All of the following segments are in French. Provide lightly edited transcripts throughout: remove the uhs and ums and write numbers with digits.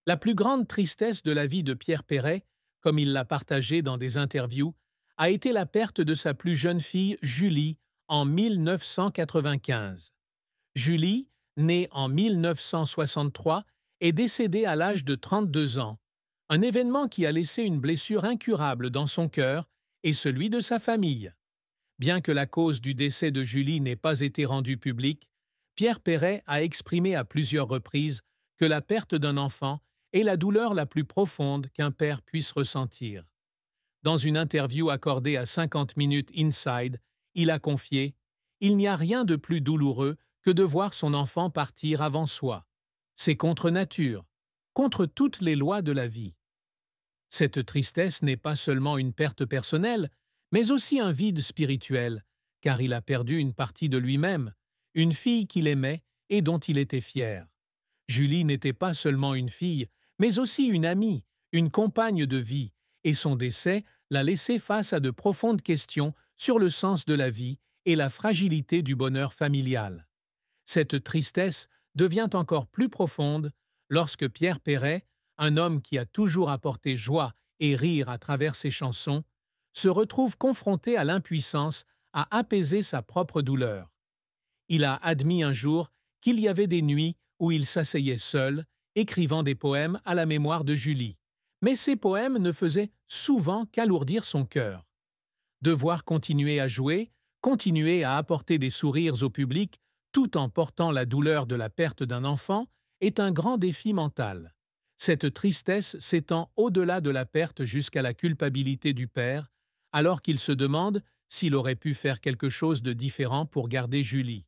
La plus grande tristesse de la vie de Pierre Perret, comme il l'a partagé dans des interviews, a été la perte de sa plus jeune fille, Julie, en 1995. Julie, née en 1963, est décédée à l'âge de 32 ans, un événement qui a laissé une blessure incurable dans son cœur et celui de sa famille. Bien que la cause du décès de Julie n'ait pas été rendue publique, Pierre Perret a exprimé à plusieurs reprises que la perte d'un enfant est la douleur la plus profonde qu'un père puisse ressentir. Dans une interview accordée à 50 minutes Inside, il a confié « Il n'y a rien de plus douloureux que de voir son enfant partir avant soi. C'est contre nature, contre toutes les lois de la vie. » Cette tristesse n'est pas seulement une perte personnelle, mais aussi un vide spirituel, car il a perdu une partie de lui-même, une fille qu'il aimait et dont il était fier. Julie n'était pas seulement une fille, mais aussi une amie, une compagne de vie, et son décès l'a laissé face à de profondes questions sur le sens de la vie et la fragilité du bonheur familial. Cette tristesse devient encore plus profonde lorsque Pierre Perret, un homme qui a toujours apporté joie et rire à travers ses chansons, se retrouve confronté à l'impuissance à apaiser sa propre douleur. Il a admis un jour qu'il y avait des nuits où il s'asseyait seul, écrivant des poèmes à la mémoire de Julie. Mais ces poèmes ne faisaient souvent qu'alourdir son cœur. Devoir continuer à jouer, continuer à apporter des sourires au public, tout en portant la douleur de la perte d'un enfant, est un grand défi mental. Cette tristesse s'étend au-delà de la perte jusqu'à la culpabilité du père, alors qu'il se demande s'il aurait pu faire quelque chose de différent pour garder Julie.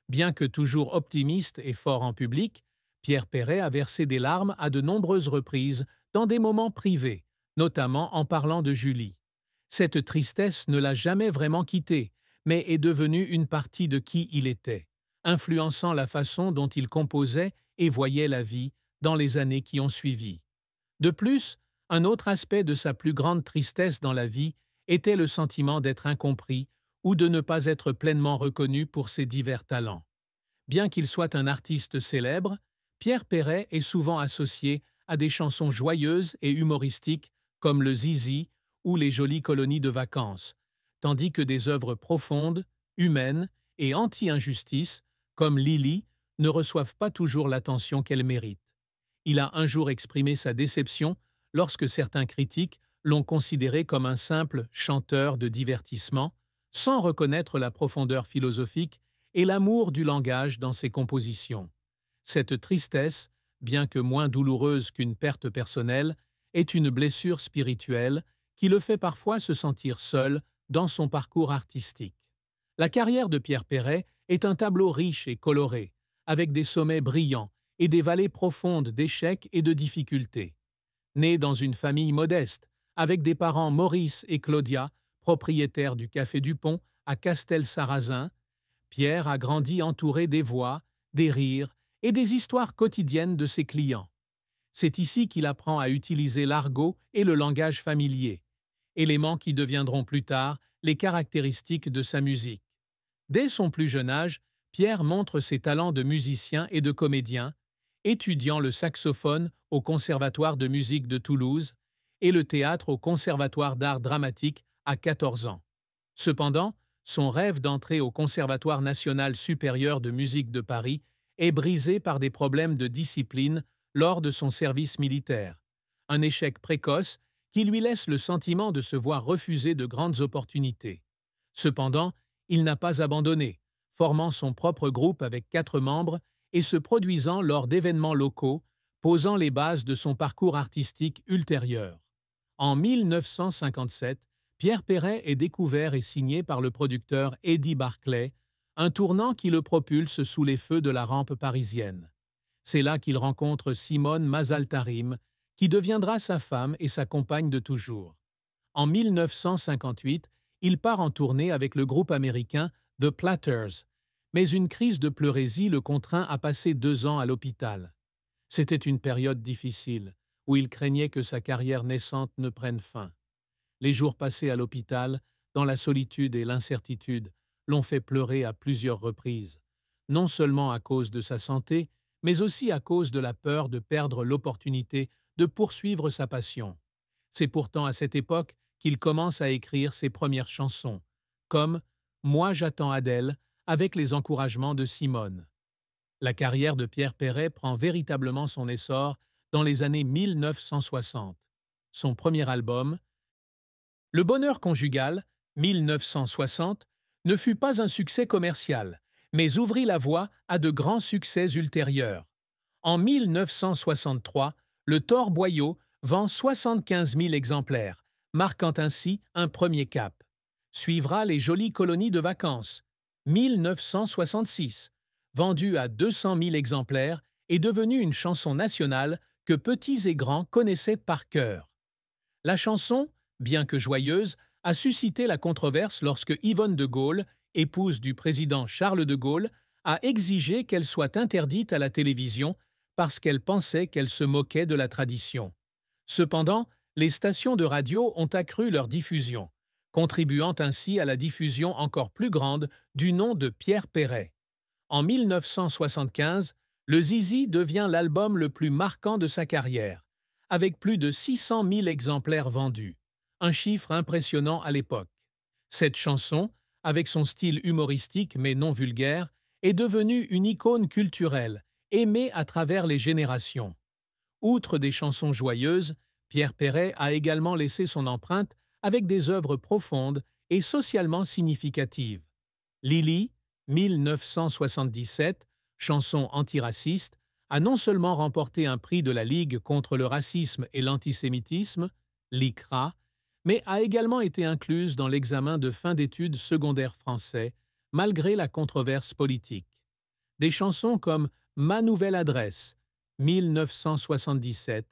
Bien que toujours optimiste et fort en public, Pierre Perret a versé des larmes à de nombreuses reprises dans des moments privés, notamment en parlant de Julie. Cette tristesse ne l'a jamais vraiment quitté, mais est devenue une partie de qui il était, influençant la façon dont il composait et voyait la vie dans les années qui ont suivi. De plus, un autre aspect de sa plus grande tristesse dans la vie était le sentiment d'être incompris ou de ne pas être pleinement reconnu pour ses divers talents. Bien qu'il soit un artiste célèbre, Pierre Perret est souvent associé à des chansons joyeuses et humoristiques comme le Zizi ou les jolies colonies de vacances, tandis que des œuvres profondes, humaines et anti-injustice, comme Lily, ne reçoivent pas toujours l'attention qu'elles méritent. Il a un jour exprimé sa déception lorsque certains critiques l'ont considéré comme un simple chanteur de divertissement, sans reconnaître la profondeur philosophique et l'amour du langage dans ses compositions. Cette tristesse, bien que moins douloureuse qu'une perte personnelle, est une blessure spirituelle qui le fait parfois se sentir seul dans son parcours artistique. La carrière de Pierre Perret est un tableau riche et coloré, avec des sommets brillants et des vallées profondes d'échecs et de difficultés. Né dans une famille modeste, avec des parents Maurice et Claudia, propriétaires du Café du Pont à Castel-Sarrazin, Pierre a grandi entouré des voix, des rires et des histoires quotidiennes de ses clients. C'est ici qu'il apprend à utiliser l'argot et le langage familier, éléments qui deviendront plus tard les caractéristiques de sa musique. Dès son plus jeune âge, Pierre montre ses talents de musicien et de comédien, étudiant le saxophone au Conservatoire de musique de Toulouse et le théâtre au Conservatoire d'art dramatique à 14 ans. Cependant, son rêve d'entrer au Conservatoire national supérieur de musique de Paris est brisé par des problèmes de discipline lors de son service militaire, un échec précoce qui lui laisse le sentiment de se voir refuser de grandes opportunités. Cependant, il n'a pas abandonné, formant son propre groupe avec 4 membres et se produisant lors d'événements locaux, posant les bases de son parcours artistique ultérieur. En 1957, Pierre Perret est découvert et signé par le producteur Eddie Barclay, un tournant qui le propulse sous les feux de la rampe parisienne. C'est là qu'il rencontre Simone Mazaltarim, qui deviendra sa femme et sa compagne de toujours. En 1958, il part en tournée avec le groupe américain The Platters, mais une crise de pleurésie le contraint à passer 2 ans à l'hôpital. C'était une période difficile, où il craignait que sa carrière naissante ne prenne fin. Les jours passés à l'hôpital, dans la solitude et l'incertitude, l'ont fait pleurer à plusieurs reprises, non seulement à cause de sa santé, mais aussi à cause de la peur de perdre l'opportunité de poursuivre sa passion. C'est pourtant à cette époque qu'il commence à écrire ses premières chansons, comme Moi j'attends Adèle, avec les encouragements de Simone. La carrière de Pierre Perret prend véritablement son essor dans les années 1960. Son premier album, Le Bonheur conjugal, 1960, ne fut pas un succès commercial, mais ouvrit la voie à de grands succès ultérieurs. En 1963, le Tor Boyau vend 75 000 exemplaires, marquant ainsi un premier cap. Suivra Les Jolies colonies de vacances, 1966, vendue à 200 000 exemplaires et devenue une chanson nationale que petits et grands connaissaient par cœur. La chanson, bien que joyeuse, a suscité la controverse lorsque Yvonne de Gaulle, épouse du président Charles de Gaulle, a exigé qu'elle soit interdite à la télévision parce qu'elle pensait qu'elle se moquait de la tradition. Cependant, les stations de radio ont accru leur diffusion, contribuant ainsi à la diffusion encore plus grande du nom de Pierre Perret. En 1975, le Zizi devient l'album le plus marquant de sa carrière, avec plus de 600 000 exemplaires vendus, un chiffre impressionnant à l'époque. Cette chanson, avec son style humoristique mais non vulgaire, est devenue une icône culturelle, aimée à travers les générations. Outre des chansons joyeuses, Pierre Perret a également laissé son empreinte avec des œuvres profondes et socialement significatives. Lily, 1977, chanson antiraciste, a non seulement remporté un prix de la Ligue contre le racisme et l'antisémitisme, l'ICRA, mais a également été incluse dans l'examen de fin d'études secondaires français, malgré la controverse politique. Des chansons comme Ma nouvelle adresse, 1977,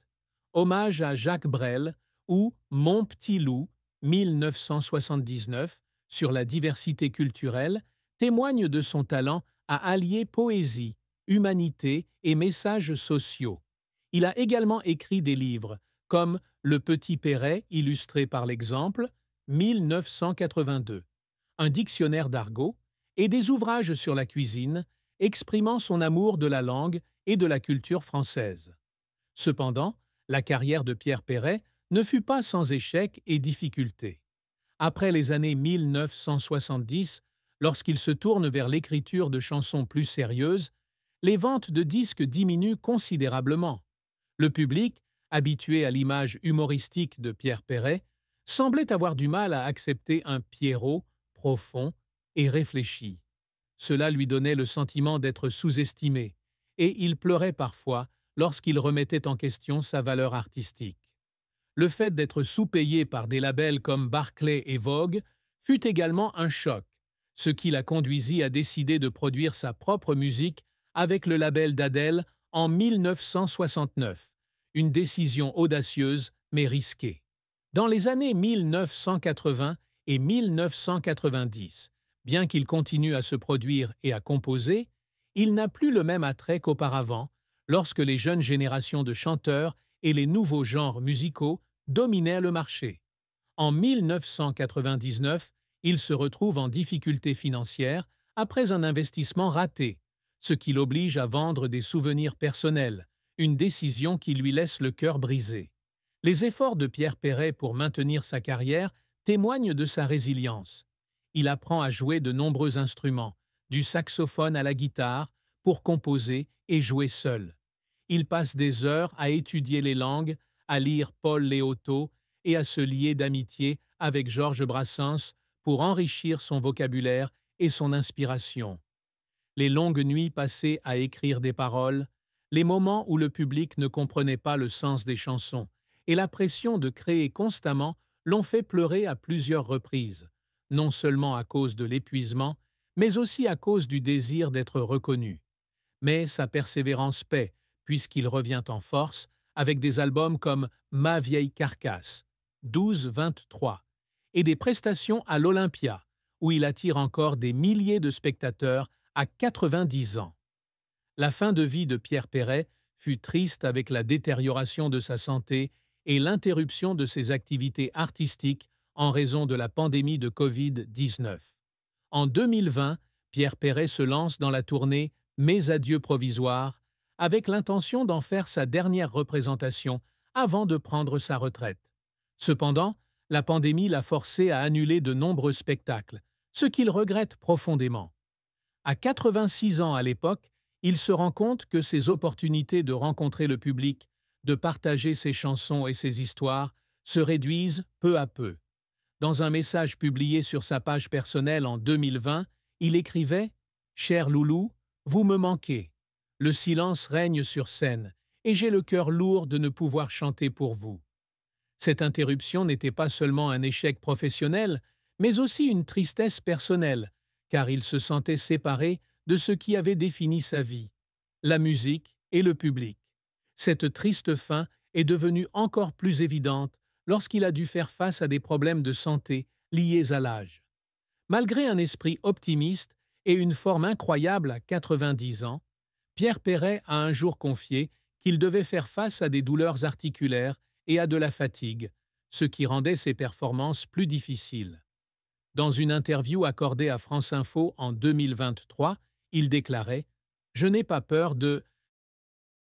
Hommage à Jacques Brel ou Mon petit loup, 1979, sur la diversité culturelle, témoignent de son talent à allier poésie, humanité et messages sociaux. Il a également écrit des livres, comme Le Petit Perret, illustré par l'exemple, 1982, un dictionnaire d'argot, et des ouvrages sur la cuisine, exprimant son amour de la langue et de la culture française. Cependant, la carrière de Pierre Perret ne fut pas sans échecs et difficultés. Après les années 1970, lorsqu'il se tourne vers l'écriture de chansons plus sérieuses, les ventes de disques diminuent considérablement. Le public, habitué à l'image humoristique de Pierre Perret, semblait avoir du mal à accepter un Pierrot profond et réfléchi. Cela lui donnait le sentiment d'être sous-estimé, et il pleurait parfois lorsqu'il remettait en question sa valeur artistique. Le fait d'être sous-payé par des labels comme Barclay et Vogue fut également un choc, ce qui la conduisit à décider de produire sa propre musique avec le label d'Adèle en 1969, une décision audacieuse mais risquée. Dans les années 1980 et 1990, bien qu'il continue à se produire et à composer, il n'a plus le même attrait qu'auparavant, lorsque les jeunes générations de chanteurs et les nouveaux genres musicaux dominaient le marché. En 1999, il se retrouve en difficulté financière après un investissement raté, ce qui l'oblige à vendre des souvenirs personnels, une décision qui lui laisse le cœur brisé. Les efforts de Pierre Perret pour maintenir sa carrière témoignent de sa résilience. Il apprend à jouer de nombreux instruments, du saxophone à la guitare, pour composer et jouer seul. Il passe des heures à étudier les langues, à lire Paul Léotot et à se lier d'amitié avec Georges Brassens pour enrichir son vocabulaire et son inspiration. Les longues nuits passées à écrire des paroles, les moments où le public ne comprenait pas le sens des chansons et la pression de créer constamment l'ont fait pleurer à plusieurs reprises, non seulement à cause de l'épuisement, mais aussi à cause du désir d'être reconnu. Mais sa persévérance paie, puisqu'il revient en force avec des albums comme Ma vieille carcasse, 12-23, et des prestations à l'Olympia, où il attire encore des milliers de spectateurs à 90 ans. La fin de vie de Pierre Perret fut triste avec la détérioration de sa santé et l'interruption de ses activités artistiques en raison de la pandémie de Covid-19. En 2020, Pierre Perret se lance dans la tournée Mes adieux provisoires avec l'intention d'en faire sa dernière représentation avant de prendre sa retraite. Cependant, la pandémie l'a forcé à annuler de nombreux spectacles, ce qu'il regrette profondément. À 86 ans à l'époque, il se rend compte que ses opportunités de rencontrer le public, de partager ses chansons et ses histoires, se réduisent peu à peu. Dans un message publié sur sa page personnelle en 2020, il écrivait « Cher Loulou, vous me manquez. Le silence règne sur scène, et j'ai le cœur lourd de ne pouvoir chanter pour vous. » Cette interruption n'était pas seulement un échec professionnel, mais aussi une tristesse personnelle, car il se sentait séparé de ce qui avait défini sa vie, la musique et le public. Cette triste fin est devenue encore plus évidente lorsqu'il a dû faire face à des problèmes de santé liés à l'âge. Malgré un esprit optimiste et une forme incroyable à 90 ans, Pierre Perret a un jour confié qu'il devait faire face à des douleurs articulaires et à de la fatigue, ce qui rendait ses performances plus difficiles. Dans une interview accordée à France Info en 2023, il déclarait « Je n'ai pas peur de